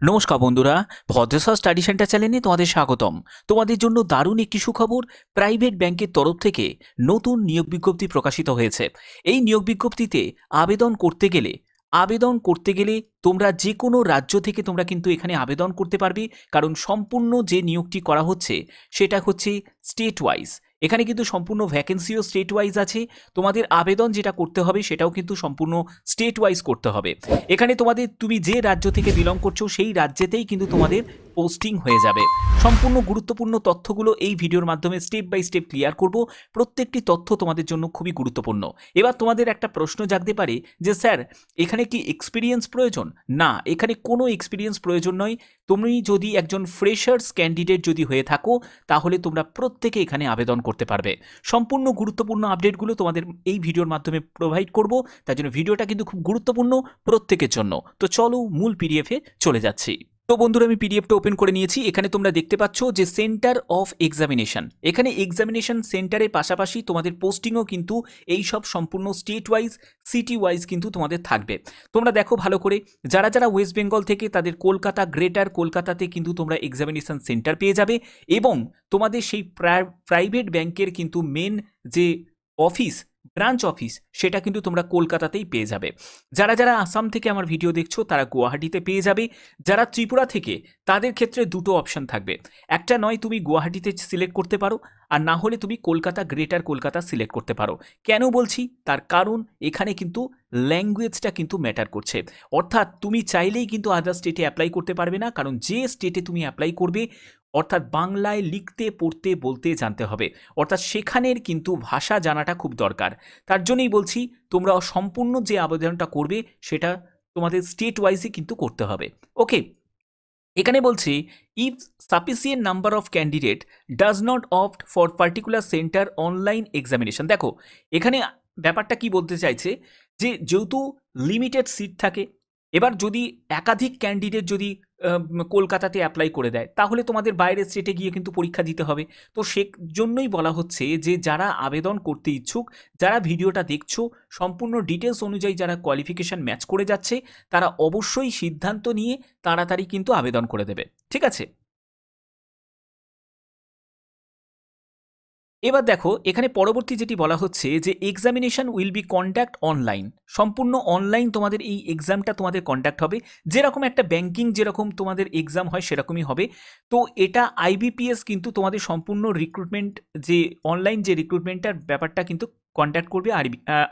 নমস্কার বন্ধুরা, ভদ্রসা study centre চ্যানেলে তোমাদের স্বাগতম। তোমাদের জন্য দারুণ একটি সুখবর। প্রাইভেট ব্যাংকের তরফ থেকে নতুন নিয়োগ বিজ্ঞপ্তি প্রকাশিত হয়েছে। এই নিয়োগ বিজ্ঞপ্তিতে আবেদন করতে গেলে তোমরা যে কোনো রাজ্য থেকে তোমরা কিন্তু এখানে আবেদন করতে পারবে, কারণ সম্পূর্ণ যে নিয়োগটি করা হচ্ছে সেটা হচ্ছে স্টেট ওয়াইজ। এখানে কিন্তু সম্পূর্ণ ভ্যাকেন্সিও স্টেট ওয়াইজ আছে। তোমাদের আবেদন যেটা করতে হবে সেটাও কিন্তু সম্পূর্ণ স্টেট ওয়াইজ করতে হবে। এখানে তুমি যে রাজ্য থেকে বিলং করছো সেই রাজ্যেতেই কিন্তু তোমাদের পোস্টিং হয়ে যাবে। সম্পূর্ণ গুরুত্বপূর্ণ তথ্যগুলো এই ভিডিওর মাধ্যমে স্টেপ বাই স্টেপ ক্লিয়ার করব। প্রত্যেকটি তথ্য তোমাদের জন্য খুবই গুরুত্বপূর্ণ। এবার তোমাদের একটা প্রশ্ন জাগতে পারে যে স্যার, এখানে কি এক্সপিরিয়েন্স প্রয়োজন? না, এখানে কোনো এক্সপিরিয়েন্স প্রয়োজন নয়। তুমি যদি একজন ফ্রেশার্স ক্যান্ডিডেট যদি হয়ে থাকো তাহলে তোমরা প্রত্যেকে এখানে আবেদন করতে পারবে। সম্পূর্ণ গুরুত্বপূর্ণ আপডেটগুলো তোমাদের এই ভিডিওর মাধ্যমে প্রোভাইড করব। তার জন্য ভিডিওটা কিন্তু খুব গুরুত্বপূর্ণ প্রত্যেকের জন্য। তো চলো মূল পিডিএফে চলে যাচ্ছি। তো বন্ধুরা, আমি পিডিএফটা ওপেন করে নিয়েছি। এখানে তোমরা দেখতে পাচ্ছ যে সেন্টার অফ এক্সামিনেশন। এখানে এক্সামিনেশন সেন্টারের পাশাপাশি তোমাদের পোস্টিংও কিন্তু এই সব সম্পূর্ণ স্টেট ওয়াইজ, সিটি ওয়াইজ কিন্তু তোমাদের থাকবে। তোমরা দেখো ভালো করে, যারা যারা ওয়েস্ট বেঙ্গল থেকে তাদের কলকাতা, গ্রেটার কলকাতাতে কিন্তু তোমরা এক্সামিনেশন সেন্টার পেয়ে যাবে এবং তোমাদের সেই প্রাইভেট ব্যাংকের কিন্তু মেন যে অফিস, ব্রাঞ্চ অফিস, সেটা কিন্তু তোমরা কলকাতাতেই পেয়ে যাবে। যারা যারা আসাম থেকে আমার ভিডিও দেখছো তারা গুয়াহাটিতে পেয়ে যাবে। যারা ত্রিপুরা থেকে, তাদের ক্ষেত্রে দুটো অপশন থাকবে। একটা নয় তুমি গুয়াহাটিতে সিলেক্ট করতে পারো, আর না হলে তুমি কলকাতা, গ্রেটার কলকাতা সিলেক্ট করতে পারো। কেন বলছি? তার কারণ এখানে কিন্তু ল্যাঙ্গুয়েজটা কিন্তু ম্যাটার করছে। অর্থাৎ তুমি চাইলেই কিন্তু আদার স্টেটে অ্যাপ্লাই করতে পারবে না, কারণ যে স্টেটে তুমি অ্যাপ্লাই করবে অর্থাৎ বাংলায় লিখতে, পড়তে, বলতে জানতে হবে। অর্থাৎ সেখানের কিন্তু ভাষা জানাটা খুব দরকার। তার জন্যই বলছি তোমরা সম্পূর্ণ যে আবেদনটা করবে সেটা তোমাদের স্টেট ওয়াইজই কিন্তু করতে হবে। ওকে, এখানে বলছি if sufficient number of candidate does not opt for particular centre online examination. দেখো এখানে ব্যাপারটা কি বলতে চাইছে, যে যেহেতু লিমিটেড সিট থাকে, এবার যদি একাধিক ক্যান্ডিডেট যদি কলকাতাতে অ্যাপ্লাই করে দেয় তাহলে তোমাদের বাইরের স্টেটে গিয়ে কিন্তু পরীক্ষা দিতে হবে। তো সে জন্যই বলা হচ্ছে যে যারা আবেদন করতে ইচ্ছুক, যারা ভিডিওটা দেখছো, সম্পূর্ণ ডিটেলস অনুযায়ী যারা কোয়ালিফিকেশান ম্যাচ করে যাচ্ছে তারা অবশ্যই সিদ্ধান্ত নিয়ে তাড়াতাড়ি কিন্তু আবেদন করে দেবে। ঠিক আছে? এবার দেখো এখানে পরবর্তী যেটি বলা হচ্ছে যে examination will be conduct online. সম্পূর্ণ অনলাইন তোমাদের এই এক্সামটা তোমাদের কন্ডাক্ট হবে। যেরকম একটা ব্যাংকিং যেরকম তোমাদের এক্সাম হয় সেরকমই হবে। তো এটা আইবিপিএস কিন্তু তোমাদের সম্পূর্ণ রিক্রুটমেন্ট, যে অনলাইন যে রিক্রুটমেন্টটার ব্যাপারটা কিন্তু কন্ডাক্ট করবে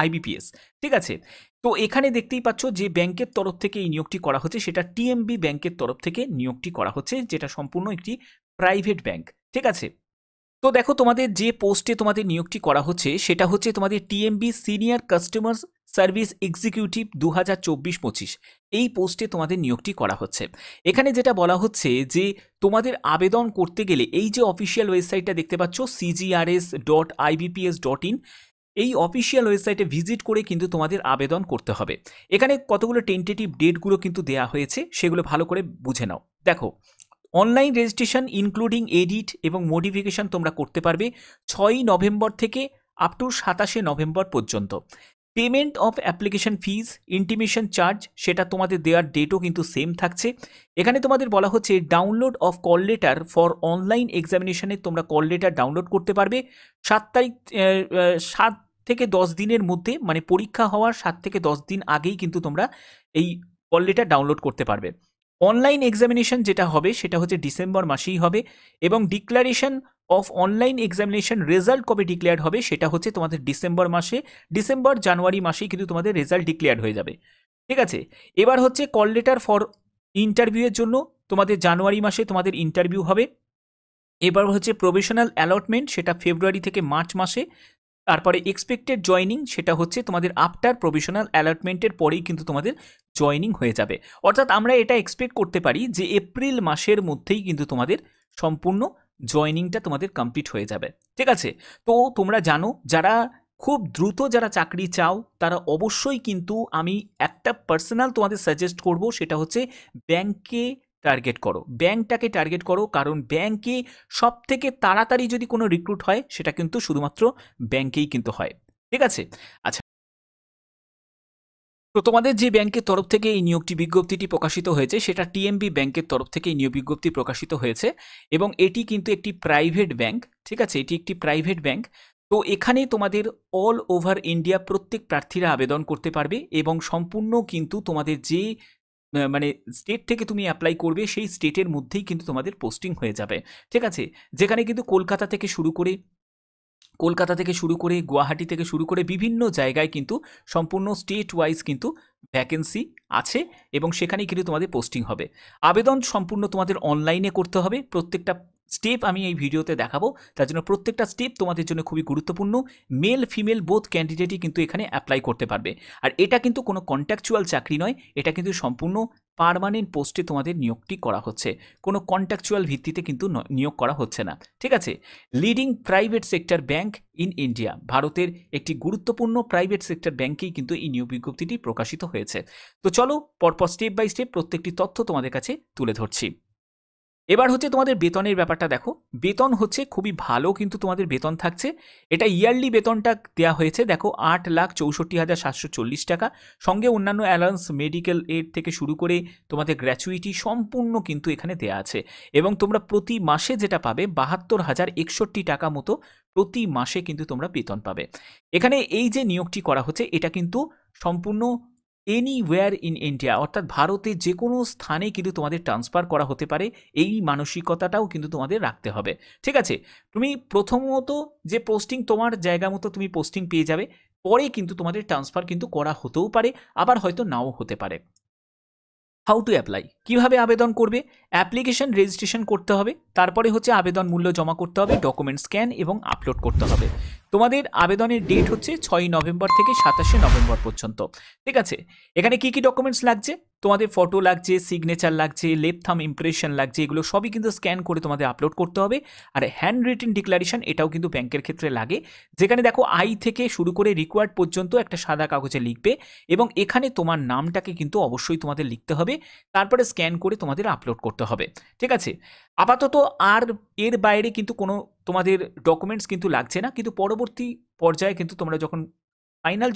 আইবিপিএস। ঠিক আছে? তো এখানে দেখতেই পাচ্ছ যে ব্যাংকের তরফ থেকে এই নিয়োগটি করা হচ্ছে, সেটা টিএমবি ব্যাংকের তরফ থেকে নিয়োগটি করা হচ্ছে, যেটা সম্পূর্ণ একটি প্রাইভেট ব্যাংক। ঠিক আছে? তো দেখো তোমাদের যে পোস্টে তোমাদের নিয়োগটি করা হচ্ছে সেটা হচ্ছে তোমাদের TMB senior customer service executive 2024-25। এই পোস্টে তোমাদের নিয়োগটি করা হচ্ছে। এখানে যেটা বলা হচ্ছে যে তোমাদের আবেদন করতে গেলে এই যে অফিসিয়াল ওয়েবসাইটটা দেখতে পাচ্ছ cgrs.ibps.in, এই অফিসিয়াল ওয়েবসাইটে ভিজিট করে কিন্তু তোমাদের আবেদন করতে হবে। এখানে কতগুলো টেন্টেটিভ ডেটগুলো কিন্তু দেওয়া হয়েছে, সেগুলো ভালো করে বুঝে নাও। দেখো, অনলাইন রেজিস্ট্রেশন ইনক্লুডিং এডিট এবং মডিফিকেশন তোমরা করতে পারবে 6ই নভেম্বর থেকে আপ টু 27শে নভেম্বর পর্যন্ত। Payment of application fees, intimation charge, সেটা তোমাদের দেওয়ার ডেটও কিন্তু সেম থাকছে। এখানে তোমাদের বলা হচ্ছে download of call letter for online এক্সামিনেশনে তোমরা কল লেটার ডাউনলোড করতে পারবে 7 থেকে 10 দিনের মধ্যে, মানে পরীক্ষা হওয়ার 7 থেকে 10 দিন আগেই কিন্তু তোমরা এই কল লেটার ডাউনলোড করতে পারবে। অনলাইন এক্সামিনেশন যেটা হবে সেটা হচ্ছে ডিসেম্বর মাসেই হবে এবং declaration of online examination result কবে ডিক্লেয়ার হবে সেটা হচ্ছে তোমাদের ডিসেম্বর জানুয়ারি মাসেই কিন্তু তোমাদের রেজাল্ট ডিক্লেয়ার হয়ে যাবে। ঠিক আছে? এবার হচ্ছে কল লেটার ফর ইন্টারভিউয়ের জন্য তোমাদের জানুয়ারি মাসে তোমাদের ইন্টারভিউ হবে। এবার হচ্ছে প্রভিশনাল অ্যালটমেন্ট, সেটা ফেব্রুয়ারি থেকে মার্চ মাসে। তারপরে এক্সপেক্টেড জয়নিং, সেটা হচ্ছে তোমাদের আফটার প্রভিশনাল অ্যালটমেন্টের পরেই কিন্তু তোমাদের জয়নিং হয়ে যাবে। অর্থাৎ আমরা এটা এক্সপেক্ট করতে পারি যে এপ্রিল মাসের মধ্যেই কিন্তু তোমাদের সম্পূর্ণ জয়নিংটা তোমাদের কমপ্লিট হয়ে যাবে। ঠিক আছে? তো তোমরা জানো, যারা খুব দ্রুত যারা চাকরি চাও তারা অবশ্যই কিন্তু আমি একটা পার্সোনাল তোমাদের সাজেস্ট করব, সেটা হচ্ছে ব্যাংকে টার্গেট করো, ব্যাংকটাকে টার্গেট করো। কারণ ব্যাংকে সব থেকে তাড়াতাড়ি যদি কোনো রিক্রুট হয় সেটা কিন্তু শুধুমাত্র ব্যাংকেই কিন্তু হয়। ঠিক আছে? আচ্ছা, তো তোমাদের যে ব্যাংকের তরফ থেকে এই নিয়োগটি বিজ্ঞপ্তিটি প্রকাশিত হয়েছে সেটা টিএমবি ব্যাংকের তরফ থেকে এই নিয়োগ বিজ্ঞপ্তি প্রকাশিত হয়েছে এবং এটি কিন্তু একটি প্রাইভেট ব্যাংক, ঠিক আছে, এটি একটি প্রাইভেট ব্যাংক। তো এখানে তোমাদের অল ওভার ইন্ডিয়া প্রত্যেক প্রার্থীরা আবেদন করতে পারবে এবং সম্পূর্ণ কিন্তু তোমাদের যে মানে স্টেট থেকে তুমি অ্যাপ্লাই করবে সেই স্টেটের মধ্যেই কিন্তু তোমাদের পোস্টিং হয়ে যাবে, ঠিক আছে। যেখানে কিন্তু কলকাতা থেকে শুরু করে গুয়াহাটি থেকে শুরু করে বিভিন্ন জায়গায় কিন্তু সম্পূর্ণ স্টেট ওয়াইজ কিন্তু ভ্যাকেন্সি আছে এবং সেখানেই কিন্তু তোমাদের পোস্টিং হবে। আবেদন সম্পূর্ণ তোমাদের অনলাইনে করতে হবে। প্রত্যেকটা স্টেপ আমি এই ভিডিওতে দেখাবো, তার জন্য প্রত্যেকটা স্টেপ তোমাদের জন্য খুবই গুরুত্বপূর্ণ। মেল ফিমেল বোথ ক্যান্ডিডেটই কিন্তু এখানে অ্যাপ্লাই করতে পারবে। আর এটা কিন্তু কোনো কন্ট্রাকচুয়াল চাকরি নয়, এটা কিন্তু সম্পূর্ণ পার্মানেন্ট পোস্টে তোমাদের নিয়োগটি করা হচ্ছে, কোনো কন্ট্রাকচুয়াল ভিত্তিতে কিন্তু নিয়োগ করা হচ্ছে না, ঠিক আছে। Leading private sector bank in India, ভারতের একটি গুরুত্বপূর্ণ প্রাইভেট সেক্টর ব্যাংকেই কিন্তু এই নিয়োগ বিজ্ঞপ্তিটি প্রকাশিত হয়েছে। তো চলো পরপর স্টেপ বাই স্টেপ প্রত্যেকটি তথ্য তোমাদের কাছে তুলে ধরছি। এবার হচ্ছে তোমাদের বেতনের ব্যাপারটা দেখো। বেতন হচ্ছে খুবই ভালো কিন্তু তোমাদের বেতন থাকছে। এটা ইয়ারলি বেতনটা দেওয়া হয়েছে দেখো 8,64,740 টাকা, সঙ্গে অন্যান্য অ্যালাউন্স মেডিকেল এড থেকে শুরু করে তোমাদের গ্র্যাচুইটি সম্পূর্ণ কিন্তু এখানে দেওয়া আছে এবং তোমরা প্রতি মাসে যেটা পাবে 72,061 টাকা মতো প্রতি মাসে কিন্তু তোমরা বেতন পাবে। এখানে এই যে নিয়োগটি করা হচ্ছে এটা কিন্তু সম্পূর্ণ এনিওয়্যার ইন ইন্ডিয়া, অর্থাৎ ভারতে যে কোনো স্থানে কিন্তু তোমাদের ট্রান্সফার করা হতে পারে, এই মানসিকতাটাও কিন্তু তোমাদের রাখতে হবে, ঠিক আছে। তুমি প্রথমত যে পোস্টিং তোমার জায়গা মতো তুমি পোস্টিং পেয়ে যাবে, পরে কিন্তু তোমাদের ট্রান্সফার কিন্তু করা হতেও পারে, আবার হয়তো নাও হতে পারে। হাউ টু অ্যাপ্লাই, কীভাবে আবেদন করবে? অ্যাপ্লিকেশন রেজিস্ট্রেশন করতে হবে, তারপরে হচ্ছে আবেদন মূল্য জমা করতে হবে, ডকুমেন্ট স্ক্যান এবং আপলোড করতে হবে। তোমাদের আবেদনের ডেট হচ্ছে 6 নভেম্বর থেকে 27 নভেম্বর পর্যন্ত, ঠিক আছে। এখানে কি কি ডকুমেন্টস লাগছে? তোমাদের ফটো লাগছে, সিগনেচার লাগছে, লেফট থাম্ব ইমপ্রেশন লাগছে, এগুলো সবই কিন্তু স্ক্যান করে তোমাদের আপলোড করতে হবে। আর হ্যান্ড রিটেন ডিক্লারেশন, এটাও কিন্তু ব্যাংকের ক্ষেত্রে লাগে, যেখানে দেখো আই থেকে শুরু করে রিকোয়ার্ড পর্যন্ত একটা সাদা কাগজে লিখবে এবং এখানে তোমার নামটাকে কিন্তু অবশ্যই তোমাদের লিখতে হবে, তারপরে স্ক্যান করে তোমাদের আপলোড করতে হবে, ঠিক আছে। আপাতত আর এর বাইরে কিন্তু কোনো তোমাদের ডকুমেন্টস কিন্তু লাগছে না, কিন্তু পরবর্তী পর্যায়ে কিন্তু তোমরা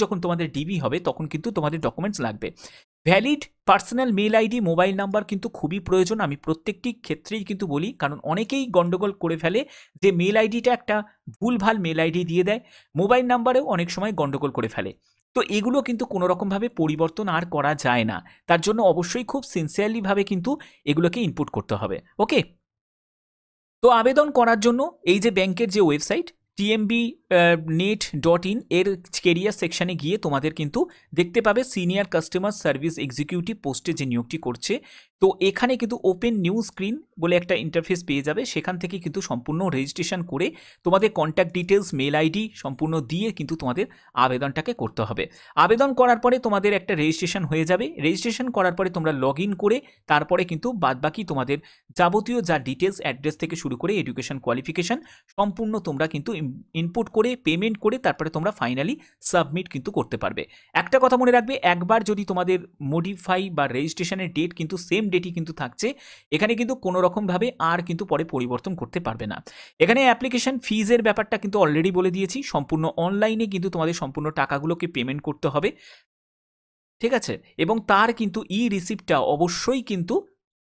যখন তোমাদের ডিবি হবে তখন কিন্তু তোমাদের ডকুমেন্টস লাগবে। Valid personal mail ID, mobile number কিন্তু খুবই প্রয়োজন, আমি প্রত্যেকটি ক্ষেত্রেই কিন্তু বলি, কারণ অনেকেই গন্ডগোল করে ফেলে যে মেল আইডিটা একটা ভুলভাল মেল আইডি দিয়ে দেয়, মোবাইল নাম্বারেও অনেক সময় গন্ডগোল করে ফেলে। তো এগুলো কিন্তু কোনো রকমভাবে পরিবর্তন আর করা যায় না, তার জন্য অবশ্যই খুব সিনসিয়ারলিভাবে কিন্তু এগুলোকে ইনপুট করতে হবে, ওকে। তো আবেদন করার জন্য এই যে ব্যাংকের যে ওয়েবসাইট tmb.net.in এর কেরিয়ার সেকশনে গিয়ে তোমাদের কিন্তু দেখতে পাবে সিনিয়র কাস্টমার সার্ভিস এক্সিকিউটিভ পোস্টে যে নিয়োগটি করছে। তো এখানে কিন্তু ওপেন নিউ স্ক্রিন বলে একটা ইন্টারফেস পেয়ে যাবে, সেখান থেকে কিন্তু সম্পূর্ণ রেজিস্ট্রেশন করে তোমাদের কন্ট্যাক্ট ডিটেলস, মেল আইডি সম্পূর্ণ দিয়ে কিন্তু তোমাদের আবেদনটাকে করতে হবে। আবেদন করার পরে তোমাদের একটা রেজিস্ট্রেশন হয়ে যাবে, রেজিস্ট্রেশন করার পরে তোমরা লগ ইন করে তারপরে কিন্তু বাদবাকি তোমাদের যাবতীয় যা ডিটেলস, অ্যাড্রেস থেকে শুরু করে এডুকেশন কোয়ালিফিকেশন সম্পূর্ণ তোমরা কিন্তু ইনপুট করে পেমেন্ট করে তারপরে তোমরা ফাইনালি সাবমিট কিন্তু করতে পারবে। একটা কথা মনে রাখবে, একবার যদি তোমাদের মডিফাই বা রেজিস্ট্রেশনের ডেট কিন্তু সেম ডেটই কিন্তু থাকছে, এখানে কিন্তু কোনো রকমভাবে আর কিন্তু পরে পরিবর্তন করতে পারবে না। এখানে অ্যাপ্লিকেশন ফিজের ব্যাপারটা কিন্তু অলরেডি বলে দিয়েছি, সম্পূর্ণ অনলাইনে কিন্তু তোমাদের সম্পূর্ণ টাকাগুলোকে পেমেন্ট করতে হবে, ঠিক আছে। এবং তার কিন্তু ই রিসিপ্টটা অবশ্যই কিন্তু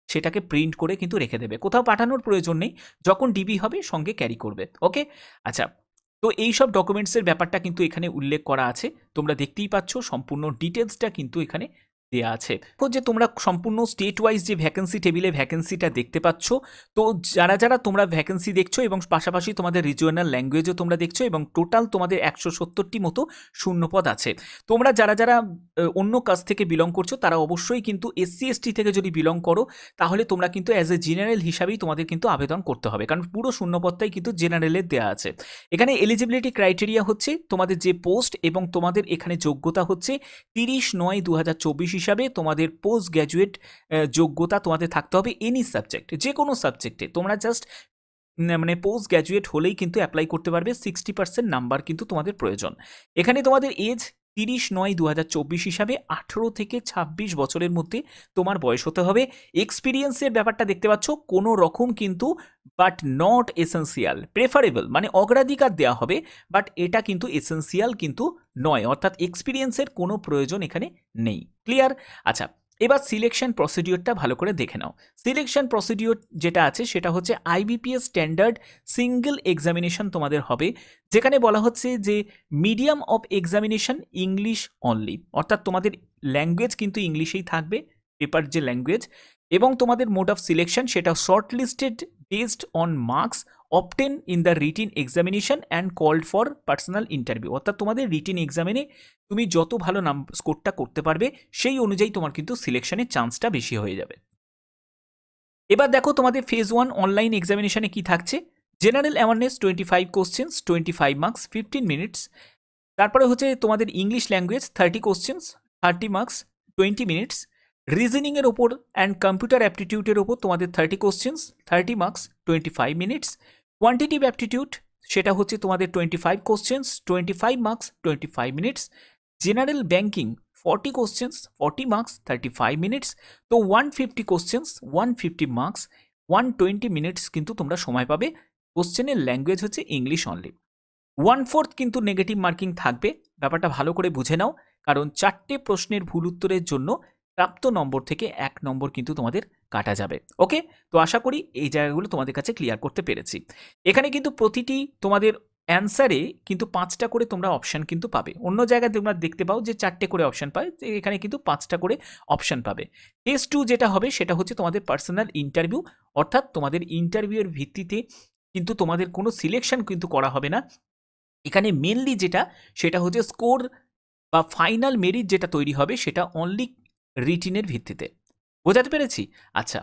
সেটাকে প্রিন্ট করে কিন্তু রেখে দেবে, কোথাও পাঠানোর প্রয়োজন নেই, যখন ডিবি হবে সঙ্গে ক্যারি করবে, ওকে। আচ্ছা, তো এই সব ডকুমেন্টসের ব্যাপারটা কিন্তু এখানে উল্লেখ করা আছে, তোমরা দেখতেই পাচ্ছ সম্পূর্ণ ডিটেলসটা কিন্তু এখানে দেওয়া আছে। যে তোমরা সম্পূর্ণ স্টেট ওয়াইজ যে ভ্যাকেন্সি টেবিলে ভ্যাকেন্সিটা দেখতে পাচ্ছ, তো যারা তোমরা ভ্যাকেন্সি দেখছো এবং পাশাপাশি তোমাদের রিজিওনাল ল্যাঙ্গুয়েজও তোমরা দেখছো এবং টোটাল তোমাদের 170টি মতো শূন্যপদ আছে। তোমরা যারা অন্য কাজ থেকে বিলং করছো তারা অবশ্যই কিন্তু SC/ST থেকে যদি বিলং করো তাহলে তোমরা কিন্তু অ্যাজ এ জেনারেল হিসাবেই তোমাদের কিন্তু আবেদন করতে হবে, কারণ পুরো শূন্যপদটাই কিন্তু জেনারেলের দেওয়া আছে। এখানে এলিজিবিলিটি ক্রাইটেরিয়া হচ্ছে তোমাদের যে পোস্ট এবং তোমাদের এখানে যোগ্যতা হচ্ছে 30/9/2024 হিসাবে তোমাদের পোস্ট গ্র্যাজুয়েট যোগ্যতা তোমাদের থাকতে হবে এনি সাবজেক্ট, যে কোনো সাবজেক্টে তোমরা জাস্ট মানে পোস্ট গ্র্যাজুয়েট হলেই কিন্তু অ্যাপ্লাই করতে পারবে। 60% নাম্বার কিন্তু তোমাদের প্রয়োজন। এখানে তোমাদের এজ 30/9/2024 হিসাবে 18 থেকে 26 বছরের মধ্যে তোমার বয়স হতে হবে। এক্সপিরিয়েন্সের ব্যাপারটা দেখতে পাচ্ছ, কোনো রকম কিন্তু বাট নট এসেন্সিয়াল, প্রেফারেবল মানে অগ্রাধিকার দেওয়া হবে, বাট এটা কিন্তু এসেন্সিয়াল কিন্তু নয়, অর্থাৎ এক্সপিরিয়েন্সের কোনো প্রয়োজন এখানে নেই। ক্লিয়ার? আচ্ছা, এবার সিলেকশন প্রসিডিওরটা ভালো করে দেখে নাও। সিলেকশন প্রসিডিওর যেটা আছে সেটা হচ্ছে আইবিপিএস স্ট্যান্ডার্ড সিঙ্গেল এক্সামিনেশন তোমাদের হবে, যেখানে বলা হচ্ছে যে medium of examination English only, অর্থাৎ তোমাদের ল্যাঙ্গুয়েজ কিন্তু ইংলিশেই থাকবে, পেপার যে ল্যাঙ্গুয়েজ, এবং তোমাদের মোড অফ সিলেকশন সেটা shortlisted based on marks obtain in the written examination and called for personal interview, অর্থাৎ তোমাদের রিটিন এক্সামিনে তুমি যত ভালো স্কোরটা করতে পারবে সেই অনুযায়ী তোমার কিন্তু সিলেকশনের চান্সটা বেশি হয়ে যাবে। এবার দেখো তোমাদের ফেজ 1 অনলাইন এক্সামিনেশনে কি থাকছে। General awareness 25 questions, 25 marks, 15 minutes. তারপরে হচ্ছে তোমাদের English language 30 questions, 30 marks, 20 minutes. রিজনিংয়ের ওপর অ্যান্ড কম্পিউটার অ্যাপটিটিউডের ওপর তোমাদের 30 questions, 30 marks, 25 minutes. Quantitative aptitude সেটা হচ্ছে তোমাদের 25 questions, 25 marks, 25 minutes. General banking 40 questions, 40 marks, 35 minutes. তো 150 কোশ্চেন্স, 150 মার্কস, 120 মিনিটস কিন্তু তোমরা সময় পাবে। কোশ্চেনের ল্যাঙ্গুয়েজ হচ্ছে ইংলিশ অনলি। 1/4 কিন্তু নেগেটিভ মার্কিং থাকবে, ব্যাপারটা ভালো করে বুঝে নাও, কারণ 4টে প্রশ্নের ভুল উত্তরের জন্য প্রাপ্ত নম্বর থেকে 1 নম্বর কিন্তু তোমাদের কাটা যাবে। ওকে, তো আশা করি এই জায়গাগুলো তোমাদের কাছে ক্লিয়ার করতে পেরেছি। এখানে কিন্তু প্রতিটি তোমাদের অ্যান্সারে কিন্তু 5টা করে তোমরা অপশান কিন্তু পাবে। অন্য জায়গায় তোমরা দেখতে পাও যে 4টে করে অপশান পায়, এখানে কিন্তু 5টা করে অপশান পাবে। টেস্ট 2 যেটা হবে সেটা হচ্ছে তোমাদের পার্সোনাল ইন্টারভিউ, অর্থাৎ তোমাদের ইন্টারভিউয়ের ভিত্তিতে কিন্তু তোমাদের কোনো সিলেকশন কিন্তু করা হবে না। এখানে মেনলি যেটা সেটা হচ্ছে স্কোর বা ফাইনাল মেরিট যেটা তৈরি হবে সেটা অনলি রিটিনের ভিত্তিতে। বোঝাতে পেরেছি? আচ্ছা,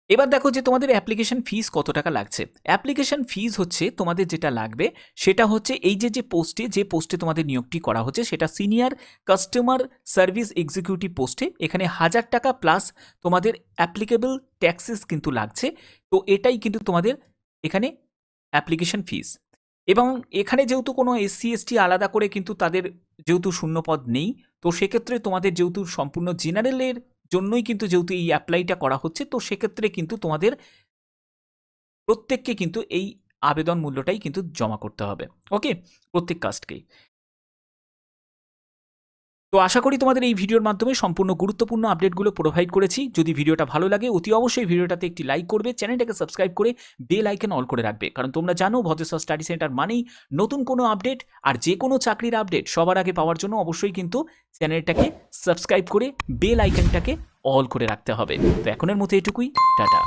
এবার দেখো যে তোমাদের অ্যাপ্লিকেশন ফিস কত টাকা লাগছে। অ্যাপ্লিকেশন ফিস হচ্ছে তোমাদের যেটা লাগবে সেটা হচ্ছে এই যে পোস্টে তোমাদের নিয়োগটি করা হচ্ছে সেটা সিনিয়র কাস্টমার সার্ভিস এক্সিকিউটিভ পোস্টে। এখানে 1000 টাকা প্লাস তোমাদের অ্যাপ্লিকেবল ট্যাক্সেস কিন্তু লাগছে। তো এটাই কিন্তু তোমাদের এখানে অ্যাপ্লিকেশন ফিস। এবং এখানে যেহেতু কোনো SC ST আলাদা করে কিন্তু তাদের যেহেতু শূন্যপদ নেই, তো সেক্ষেত্রে তোমাদের যেহেতু সম্পূর্ণ জেনারেলের জন্যই কিন্তু যেহেতু এই অ্যাপ্লাইটা করা হচ্ছে, তো সেক্ষেত্রে কিন্তু তোমাদের প্রত্যেককে কিন্তু এই আবেদন মূল্যটাই কিন্তু জমা করতে হবে। ওকে, প্রত্যেক কাস্টকেই। তো আশা করি তোমাদের এই ভিডিওর মাধ্যমে সম্পূর্ণ গুরুত্বপূর্ণ আপডেটগুলো প্রোভাইড করেছি। যদি ভিডিওটা ভালো লাগে অতি অবশ্যই ভিডিওটাতে একটি লাইক করবে, চ্যানেলটাকে সাবস্ক্রাইব করে বেল আইকন অল করে রাখবে, কারণ তোমরা জানো ভদ্রেশ্বর স্টাডি সেন্টার মানেই নতুন কোনো আপডেট, আর যে কোনো চাকরির আপডেট সবার আগে পাওয়ার জন্য অবশ্যই কিন্তু চ্যানেলটাকে সাবস্ক্রাইব করে বেল আইকনটাকে অল করে রাখতে হবে। তো এখনের মতো এটুকুই, টাটা।